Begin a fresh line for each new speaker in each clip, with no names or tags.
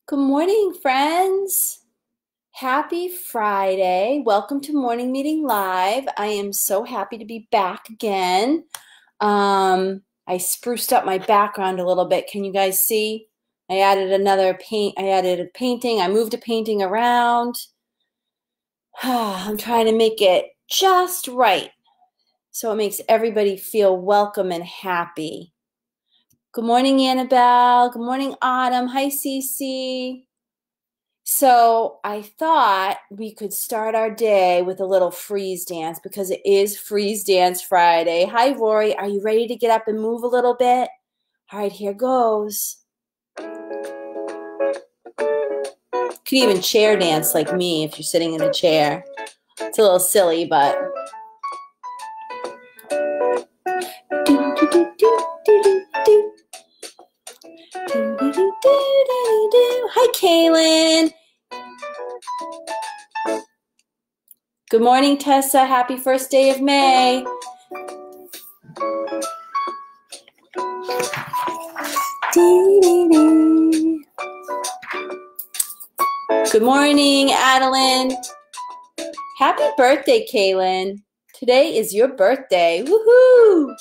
Good morning, friends. Happy Friday. Welcome to Morning Meeting Live. I am so happy to be back again. I spruced up my background a little bit. Can you guys see? I added a painting. I moved a painting around. I'm trying to make it just right so it makes everybody feel welcome and happy. Good morning, Annabelle. Good morning, Autumn. Hi, Cece. So I thought we could start our day with a little freeze dance because it is Freeze Dance Friday. Hi, Rory. Are you ready to get up and move a little bit? All right, here goes. You could even chair dance like me if you're sitting in a chair. It's a little silly, but... Hi, Kaylin. Good morning, Tessa. Happy first day of May. Good morning, Adeline. Happy birthday, Kaylin. Today is your birthday. Woohoo!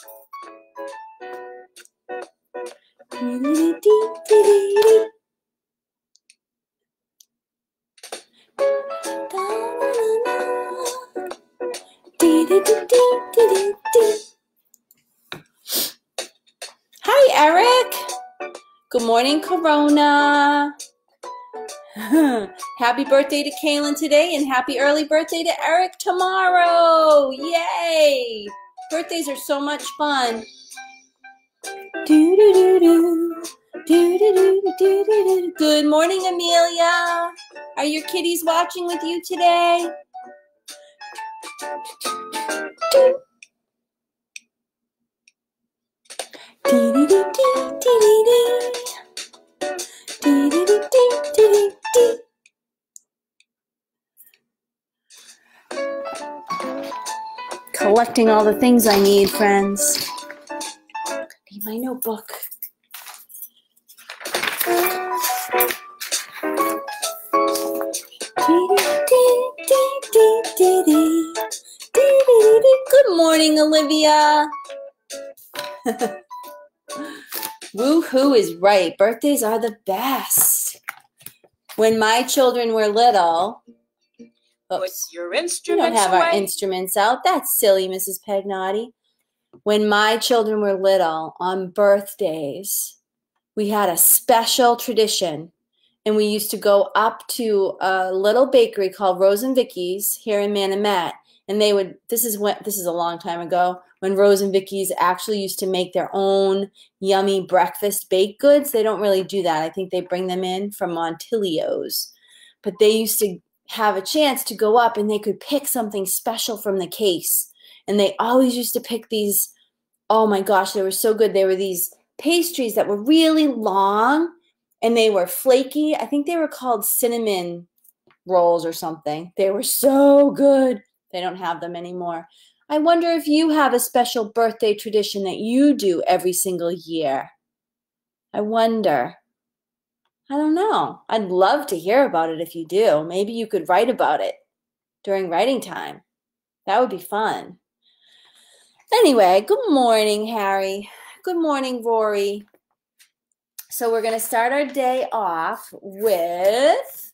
Hi, Eric. Good morning, Corona. Happy birthday to Kaylin today and happy early birthday to Eric tomorrow. Yay! Birthdays are so much fun. Good morning, Amelia. Are your kitties watching with you today? Collecting all the things I need, friends. Need my notebook. Good morning, Olivia. Woo-hoo is right. Birthdays are the best. When my children were little,
put your
we
instruments
don't have
away.
our instruments out. That's silly, Mrs. Pagnotti. When my children were little, on birthdays, we had a special tradition. And we used to go up to a little bakery called Rose and Vicky's here in Manomet. And they would, this is a long time ago, when Rose and Vicky's actually used to make their own yummy breakfast baked goods. They don't really do that. I think they bring them in from Montilio's. But they used to have a chance to go up and they could pick something special from the case. And they always used to pick these, oh my gosh, they were so good. They were these pastries that were really long and they were flaky. I think they were called cinnamon rolls or something. They were so good. They don't have them anymore. I wonder if you have a special birthday tradition that you do every single year. I wonder. I don't know. I'd love to hear about it if you do. Maybe you could write about it during writing time. That would be fun. Anyway, good morning, Harry. Good morning, Rory. So we're going to start our day off with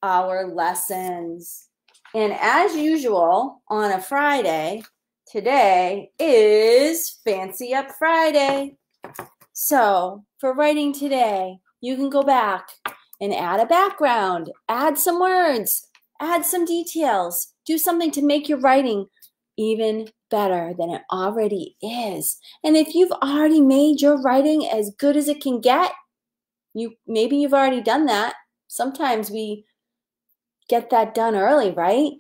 our lessons. And as usual, on a Friday, today is Fancy Up Friday. So for writing today, you can go back and add a background, add some words, add some details, do something to make your writing even better than it already is. And if you've already made your writing as good as it can get, maybe you've already done that. Sometimes we get that done early, right?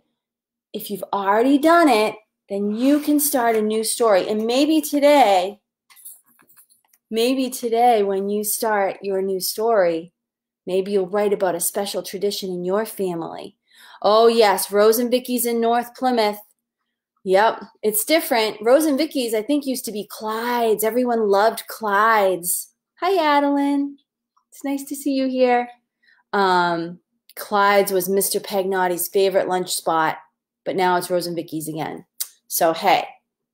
If you've already done it, then you can start a new story. And maybe today when you start your new story, maybe you'll write about a special tradition in your family. Oh yes, Rose and Vicky's in North Plymouth. Yep, it's different. Rose and Vicky's, I think, used to be Clyde's. Everyone loved Clyde's. Hi, Adeline. It's nice to see you here. Clyde's was Mr. Pagnotti's favorite lunch spot, but now it's Rose and Vicky's again. So, hey,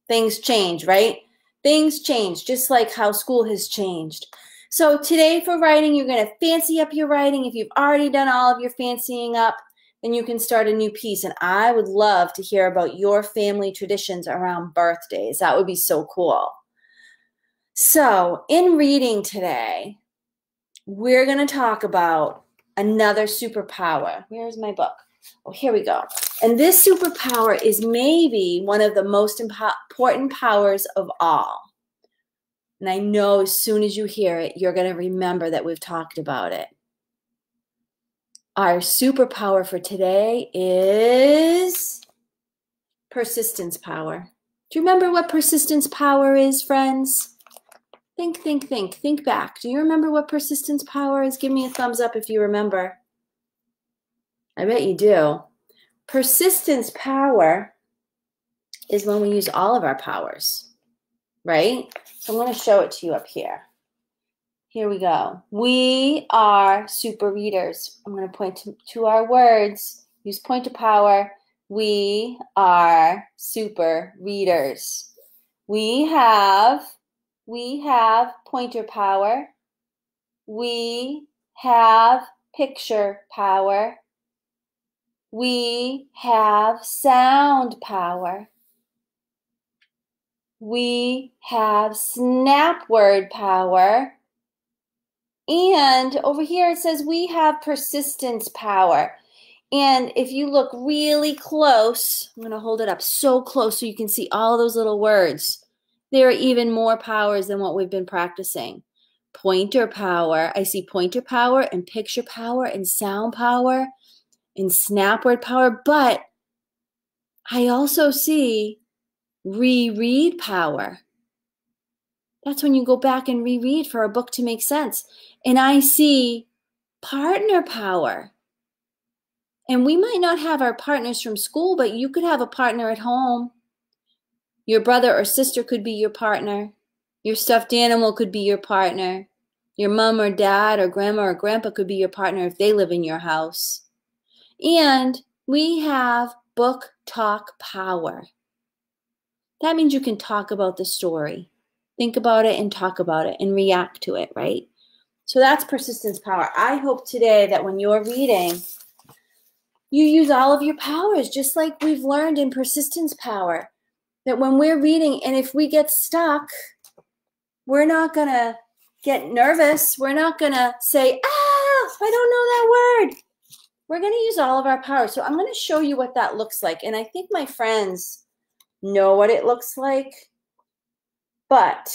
things change, right? Things change, just like how school has changed. So today for writing, you're going to fancy up your writing. If you've already done all of your fancying up, then you can start a new piece. And I would love to hear about your family traditions around birthdays. That would be so cool. So in reading today, we're going to talk about another superpower. Where's my book? Oh, here we go. And this superpower is maybe one of the most important powers of all. And I know as soon as you hear it, you're going to remember that we've talked about it. Our superpower for today is persistence power. Do you remember what persistence power is, friends? Think, think, think. Think back. Do you remember what persistence power is? Give me a thumbs up if you remember. I bet you do. Persistence power is when we use all of our powers, right? So I'm going to show it to you up here. Here we go. We are super readers. I'm going to point to our words. Use pointer power. We are super readers. We have pointer power. We have picture power. We have sound power. We have snap word power. And over here it says we have persistence power. And if you look really close, I'm going to hold it up so close so you can see all those little words. There are even more powers than what we've been practicing. Pointer power. I see pointer power and picture power and sound power and snap word power, but I also see reread power. That's when you go back and reread for a book to make sense. And I see partner power. And we might not have our partners from school, but you could have a partner at home. Your brother or sister could be your partner. Your stuffed animal could be your partner. Your mom or dad or grandma or grandpa could be your partner if they live in your house. And we have book talk power. That means you can talk about the story. Think about it and talk about it and react to it, right? So that's persistence power. I hope today that when you're reading, you use all of your powers, just like we've learned in persistence power. That when we're reading, and if we get stuck, we're not going to get nervous. We're not going to say, I don't know that word. We're going to use all of our powers. So I'm going to show you what that looks like. And I think my friends know what it looks like. But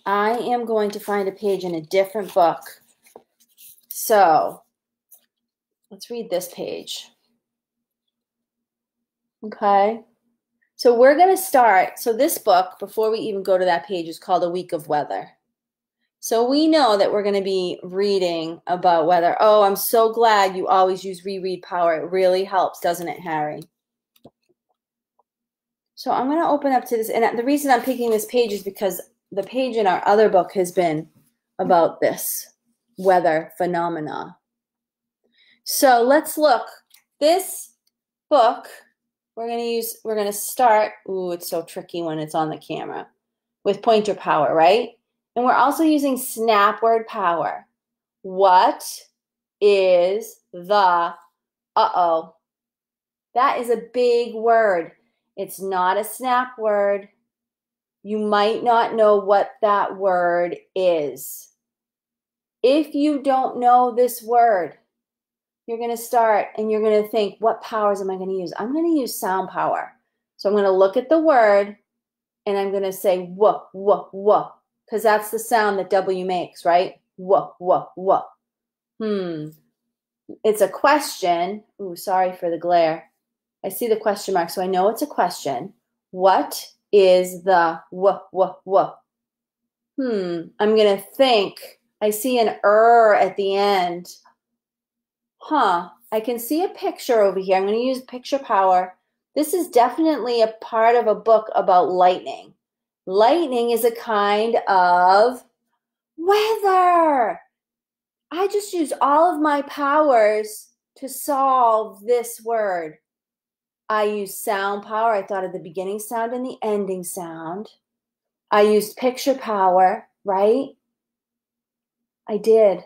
I am going to find a page in a different book. So let's read this page. Okay. So we're going to start. So this book, before we even go to that page, is called A Week of Weather. So we know that we're going to be reading about weather. Oh, I'm so glad you always use reread power. It really helps, doesn't it, Harry? So I'm going to open up to this. And the reason I'm picking this page is because the page in our other book has been about this weather phenomena. So let's look. This book, we're going to start. Ooh, it's so tricky when it's on the camera. With pointer power, right? And we're also using snap word power. What is the, that is a big word. It's not a snap word. You might not know what that word is. If you don't know this word, you're going to start and you're going to think, what powers am I going to use? I'm going to use sound power. So I'm going to look at the word and I'm going to say, wuh, wuh, wuh. Because that's the sound that W makes, right? Wuh, wuh, wuh. It's a question. Ooh, sorry for the glare. I see the question mark, so I know it's a question. What is the wuh, wuh, wuh? I'm going to think. I see an at the end. I can see a picture over here. I'm going to use picture power. This is definitely a part of a book about lightning. Lightning is a kind of weather. I just used all of my powers to solve this word. I used sound power. I thought of the beginning sound and the ending sound. I used picture power, right? I did.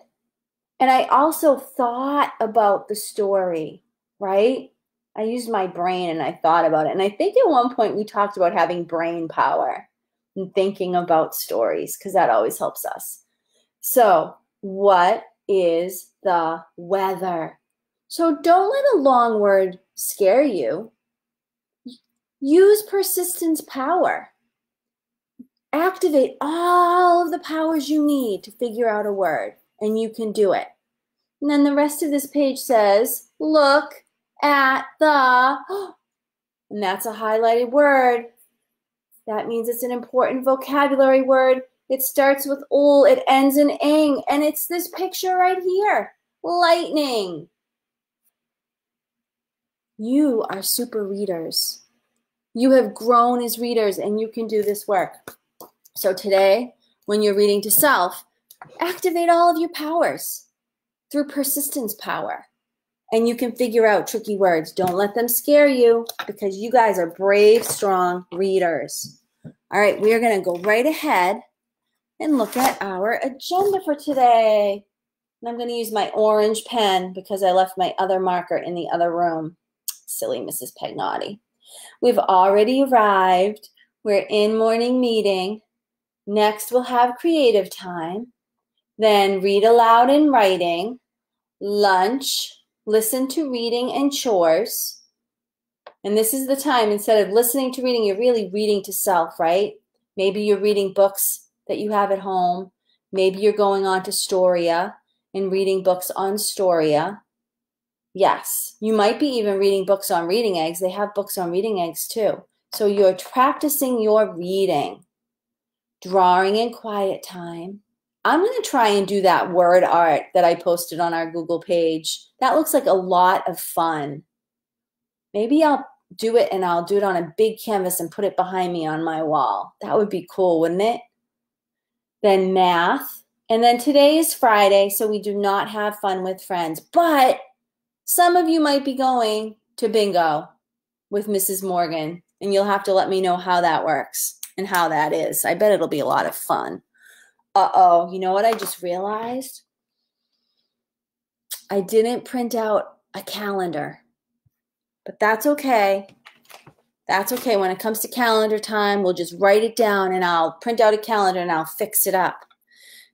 And I also thought about the story, right? I used my brain and I thought about it. And I think at one point we talked about having brain power and thinking about stories because that always helps us. So, what is the weather? So don't let a long word scare you. Use persistence power. Activate all of the powers you need to figure out a word, and you can do it. And then the rest of this page says, look at the, and that's a highlighted word. That means it's an important vocabulary word. It starts with ul, it ends in ing, and it's this picture right here, lightning. You are super readers. You have grown as readers, and you can do this work. So today, when you're reading to self, activate all of your powers through persistence power. And you can figure out tricky words. Don't let them scare you because you guys are brave, strong readers. All right, we are going to go right ahead and look at our agenda for today. And I'm going to use my orange pen because I left my other marker in the other room. Silly Mrs. Pagnotti. We've already arrived. We're in morning meeting. Next, we'll have creative time. Then read aloud and writing. Lunch. Listen to reading and chores. And this is the time, instead of listening to reading, you're really reading to self, right? Maybe you're reading books that you have at home. Maybe you're going on to Storia and reading books on Storia. Yes, you might be even reading books on reading eggs. They have books on reading eggs too. So you're practicing your reading. Drawing in quiet time. I'm going to try and do that word art that I posted on our Google page. That looks like a lot of fun. Maybe I'll do it and I'll do it on a big canvas and put it behind me on my wall. That would be cool, wouldn't it? Then math. And then today is Friday, so we do not have fun with friends. But some of you might be going to bingo with Mrs. Morgan, and you'll have to let me know how that works and how that is. I bet it'll be a lot of fun. Uh-oh, you know what I just realized? I didn't print out a calendar, but that's okay. That's okay. When it comes to calendar time, we'll just write it down and I'll print out a calendar and I'll fix it up.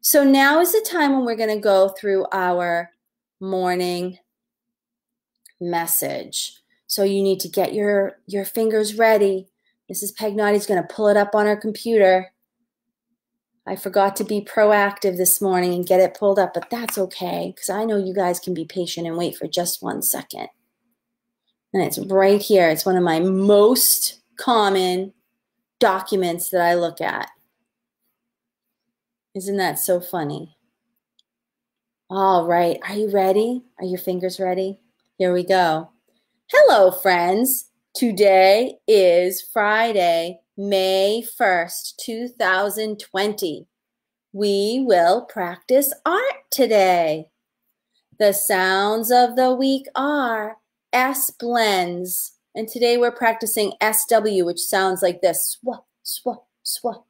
So now is the time when we're going to go through our morning message. So you need to get your fingers ready. Mrs. Pagnotti's going to pull it up on her computer. I forgot to be proactive this morning and get it pulled up, but that's okay because I know you guys can be patient and wait for just 1 second. And it's right here. It's one of my most common documents that I look at. Isn't that so funny? All right. Are you ready? Are your fingers ready? Here we go. Hello, friends. Today is Friday, May 1st, 2020. We will practice art today. The sounds of the week are S blends. And today we're practicing SW, which sounds like this. Swa, swa, swa.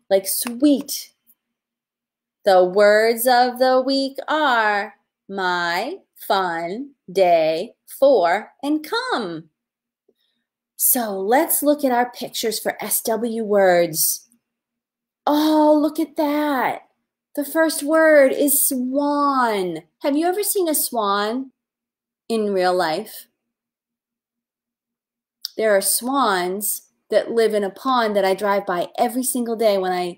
Like sweet. The words of the week are my, fun, day, for, and come. So let's look at our pictures for SW words. Oh, look at that. The first word is swan. Have you ever seen a swan in real life? There are swans that live in a pond that I drive by every single day when I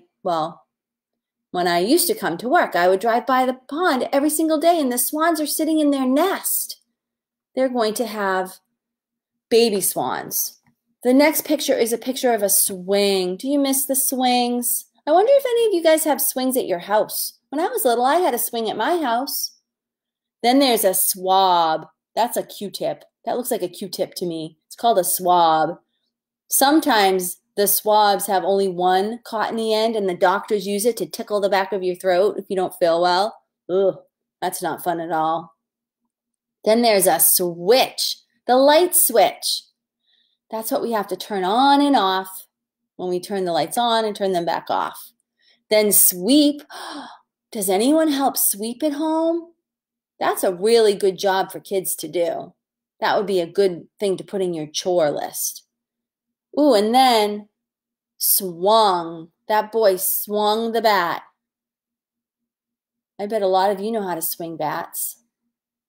used to come to work. I would drive by the pond every single day and the swans are sitting in their nest. They're going to have baby swans. The next picture is a picture of a swing. Do you miss the swings? I wonder if any of you guys have swings at your house. When I was little, I had a swing at my house. Then there's a swab. That's a Q-tip. That looks like a Q-tip to me. It's called a swab. Sometimes the swabs have only one cottony end and the doctors use it to tickle the back of your throat if you don't feel well. Ugh, that's not fun at all. Then there's a switch, the light switch. That's what we have to turn on and off when we turn the lights on and turn them back off. Then sweep. Does anyone help sweep at home? That's a really good job for kids to do. That would be a good thing to put in your chore list. Ooh, and then swung. That boy swung the bat. I bet a lot of you know how to swing bats.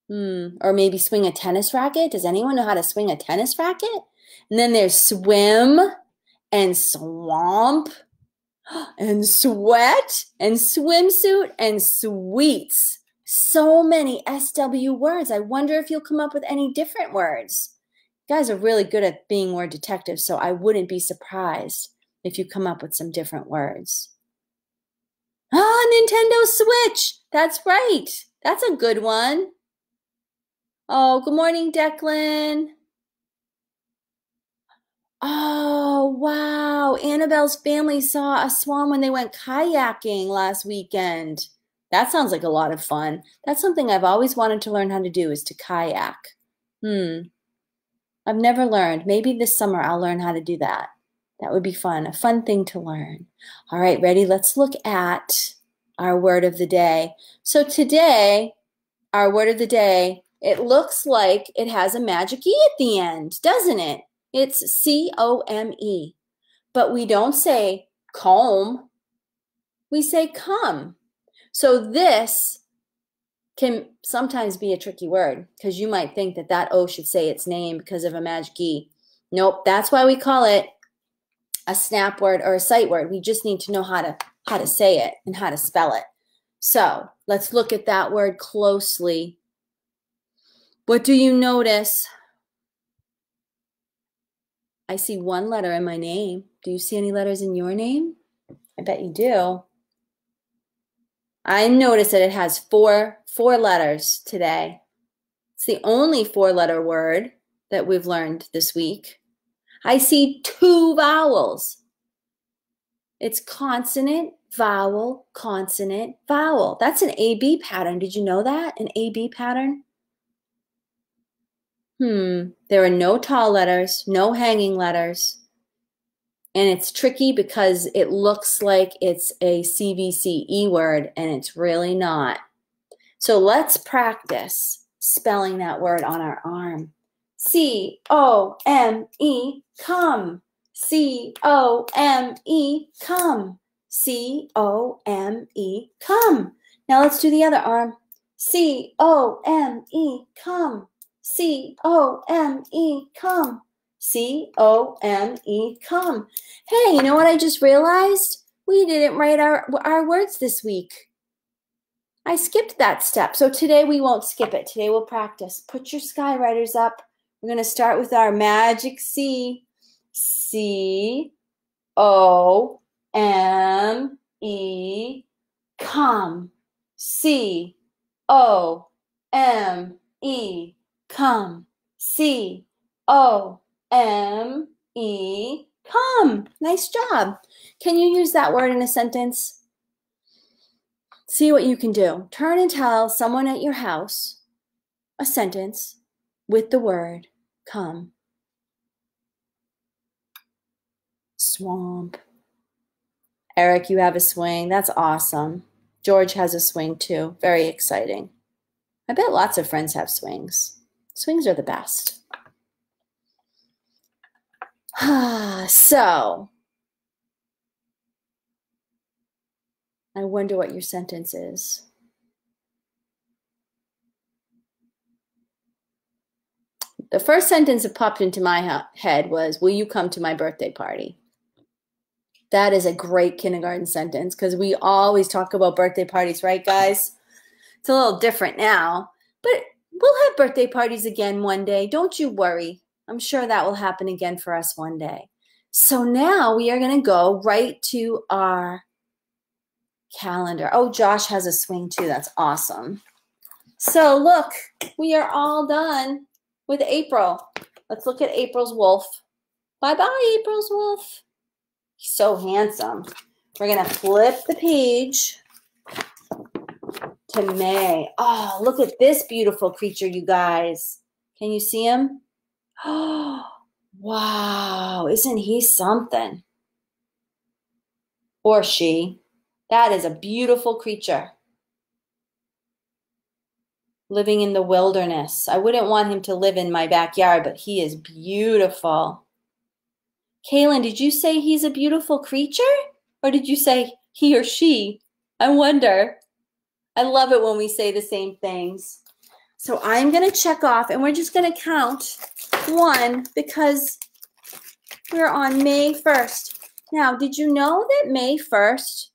Or maybe swing a tennis racket. Does anyone know how to swing a tennis racket? And then there's swim and swamp and sweat and swimsuit and sweets. So many SW words. I wonder if you'll come up with any different words. You guys are really good at being word detectives, so I wouldn't be surprised if you come up with some different words. Nintendo Switch. That's right. That's a good one. Oh, good morning, Declan. Oh, wow. Annabelle's family saw a swan when they went kayaking last weekend. That sounds like a lot of fun. That's something I've always wanted to learn how to do, is to kayak. I've never learned. Maybe this summer I'll learn how to do that. That would be fun, a fun thing to learn. All right, ready? Let's look at our word of the day. So today, our word of the day, it looks like it has a magic E at the end, doesn't it? It's C-O-M-E. But we don't say comb. We say come. So this can sometimes be a tricky word because you might think that that O should say its name because of a magic E. Nope, that's why we call it a snap word or a sight word. We just need to know how to say it and how to spell it. So let's look at that word closely. What do you notice? I see one letter in my name. Do you see any letters in your name? I bet you do. I notice that it has four letters today. It's the only 4-letter word that we've learned this week. I see 2 vowels. It's consonant, vowel, consonant, vowel. That's an A-B pattern. Did you know that? An A-B pattern? There are no tall letters, no hanging letters. And it's tricky because it looks like it's a CVCE word, and it's really not. So let's practice spelling that word on our arm. C-O-M-E, come. C-O-M-E, come. C-O-M-E, come. Now let's do the other arm. C-O-M-E, come. C-O-M-E, come. C-O-M-E, come. Hey, you know what I just realized? We didn't write our words this week. I skipped that step. So today we won't skip it. Today we'll practice. Put your skywriters up. We're going to start with our magic C. C-O-M-E, come. C-O-M-E, come. C-O-M-E, come. Nice job. Can you use that word in a sentence? See what you can do. Turn and tell someone at your house a sentence with the word come. Swamp. Eric, you have a swing. That's awesome. George has a swing too. Very exciting. I bet lots of friends have swings. Swings are the best. So, I wonder what your sentence is. The first sentence that popped into my head was, will you come to my birthday party? That is a great kindergarten sentence because we always talk about birthday parties, right, guys? It's a little different now, but we'll have birthday parties again one day. Don't you worry. I'm sure that will happen again for us one day. So now we are going to go right to our calendar. Oh, Josh has a swing too. That's awesome. So look, we are all done with April. Let's look at April's wolf. Bye-bye, April's wolf. He's so handsome. We're going to flip the page to May. Oh, look at this beautiful creature, you guys. Can you see him? Oh, wow. Isn't he something? Or she. That is a beautiful creature. Living in the wilderness. I wouldn't want him to live in my backyard, but he is beautiful. Kaylin, did you say he's a beautiful creature? Or did you say he or she? I wonder. I love it when we say the same things. So I'm going to check off, and we're just going to count one because we're on May 1st. Now, did you know that May 1st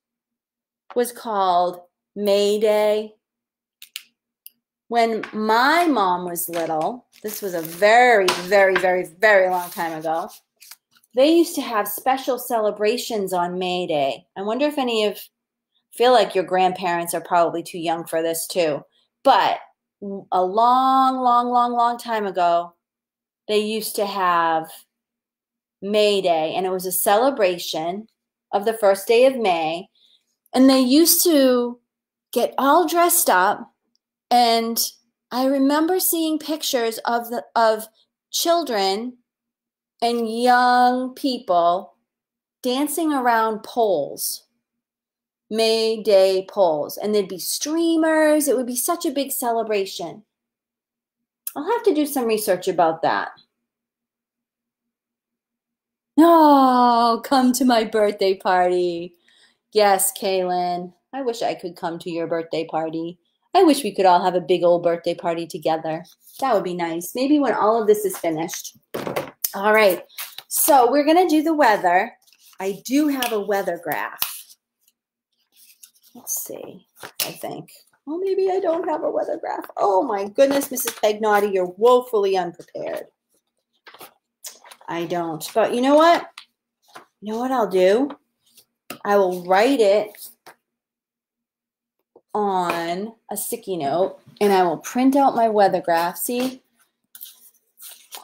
was called May Day? When my mom was little, this was a very, very, very, very long time ago, they used to have special celebrations on May Day. I wonder if feel like your grandparents are probably too young for this too. But a long, long, long, long time ago, they used to have May Day, and it was a celebration of the first day of May. And they used to get all dressed up, and I remember seeing pictures of children and young people dancing around poles. May Day poles, and there'd be streamers. It would be such a big celebration. I'll have to do some research about that. Oh, come to my birthday party. Yes, Kaylin. I wish I could come to your birthday party. I wish we could all have a big old birthday party together. That would be nice. Maybe when all of this is finished. All right. So we're going to do the weather. I do have a weather graph. Let's see, I think. Oh, maybe I don't have a weather graph. Oh my goodness, Mrs. Pegnaughty, you're woefully unprepared. I don't. But you know what? You know what I'll do? I will write it on a sticky note, and I will print out my weather graph. See?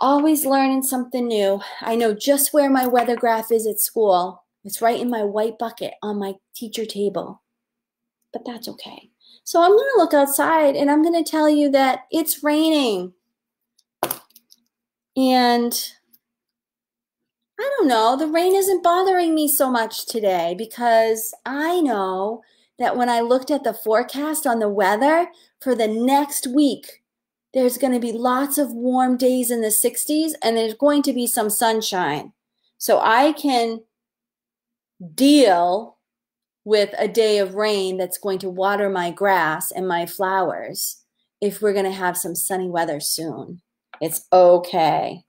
Always learning something new. I know just where my weather graph is at school. It's right in my white bucket on my teacher table. But that's okay. So I'm going to look outside, and I'm going to tell you that it's raining. And I don't know, the rain isn't bothering me so much today because I know that when I looked at the forecast on the weather for the next week, there's going to be lots of warm days in the 60s, and there's going to be some sunshine. So I can deal with a day of rain that's going to water my grass and my flowers if we're going to have some sunny weather soon. It's okay.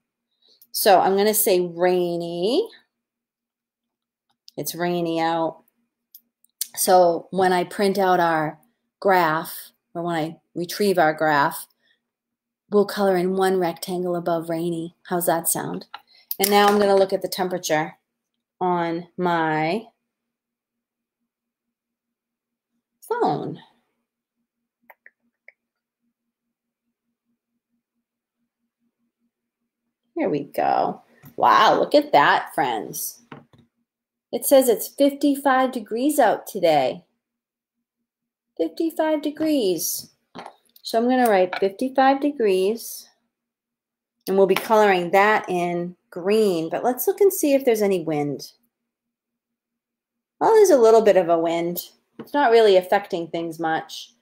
So I'm going to say rainy. It's rainy out. So when I print out our graph, or when I retrieve our graph, we'll color in one rectangle above rainy. How's that sound? And now I'm going to look at the temperature on my phone. Here we go. Wow, look at that, friends. It says it's 55 degrees out today. 55 degrees. So I'm going to write 55 degrees, and we'll be coloring that in green. But let's look and see if there's any wind. Well, there's a little bit of a wind. It's not really affecting things much.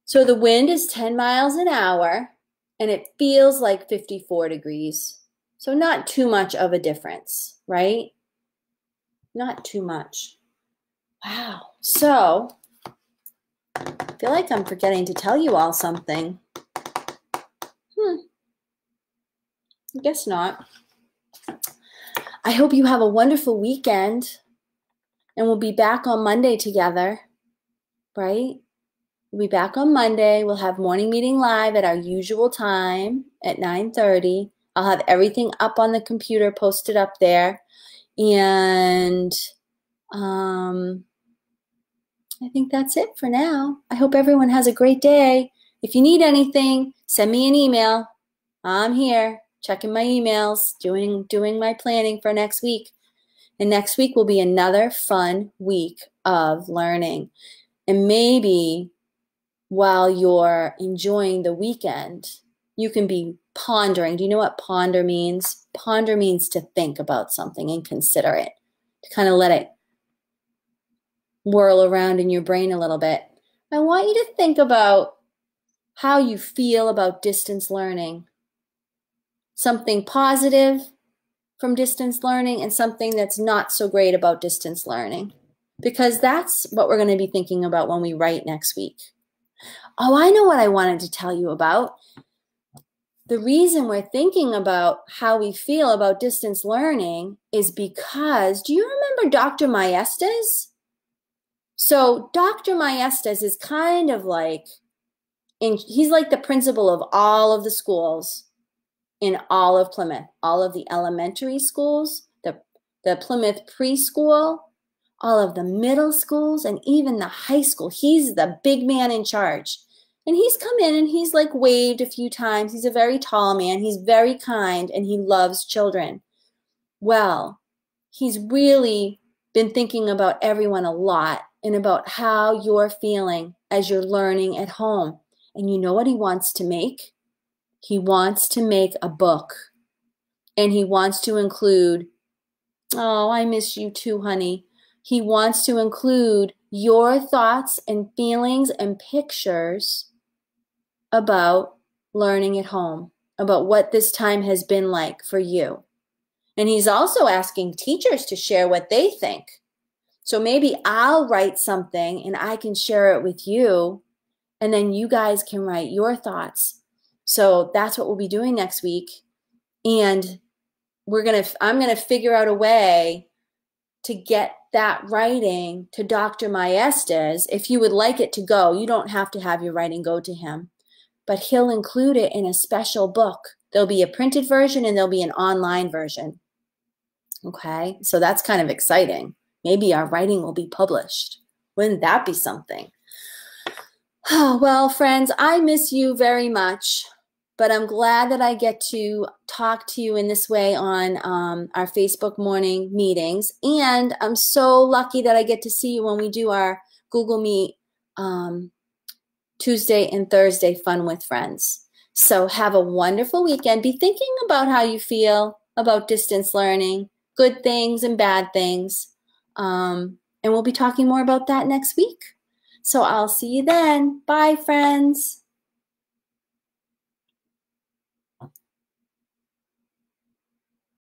So the wind is 10 miles an hour, and it feels like 54 degrees. So not too much of a difference, right? Not too much. Wow. So I feel like I'm forgetting to tell you all something. I guess not. I hope you have a wonderful weekend, and we'll be back on Monday together, right? We'll be back on Monday. We'll have morning meeting live at our usual time at 9:30. I'll have everything up on the computer, posted up there. And I think that's it for now. I hope everyone has a great day. If you need anything, send me an email. I'm here, checking my emails, doing my planning for next week. And next week will be another fun week of learning. And maybe while you're enjoying the weekend, you can be pondering. Do you know what ponder means? Ponder means to think about something and consider it, to kind of let it whirl around in your brain a little bit. I want you to think about how you feel about distance learning. Something positive from distance learning and something that's not so great about distance learning, because that's what we're going to be thinking about when we write next week. Oh, I know what I wanted to tell you about. The reason we're thinking about how we feel about distance learning is because, do you remember Dr. Maestas? So Dr. Maestas is kind of like, he's like the principal of all of the schools in all of Plymouth, all of the elementary schools, the Plymouth preschool, all of the middle schools, and even the high school. He's the big man in charge. And he's come in and he's like waved a few times. He's a very tall man. He's very kind and he loves children. Well, he's really been thinking about everyone a lot and about how you're feeling as you're learning at home. And you know what he wants to make? He wants to make a book. And he wants to include, oh, I miss you too, honey. He wants to include your thoughts and feelings and pictures about learning at home, about what this time has been like for you. And he's also asking teachers to share what they think. So maybe I'll write something and I can share it with you, and then you guys can write your thoughts. So that's what we'll be doing next week. And I'm gonna figure out a way to get that writing to Dr. Maestas. If you would like it to go, you don't have to have your writing go to him, but he'll include it in a special book. There'll be a printed version and there'll be an online version. Okay, so that's kind of exciting. Maybe our writing will be published. Wouldn't that be something? Oh, well, friends, I miss you very much, but I'm glad that I get to talk to you in this way on our Facebook morning meetings. And I'm so lucky that I get to see you when we do our Google Meet Tuesday and Thursday Fun with Friends. So have a wonderful weekend. Be thinking about how you feel about distance learning, good things and bad things. And we'll be talking more about that next week. So I'll see you then. Bye, friends.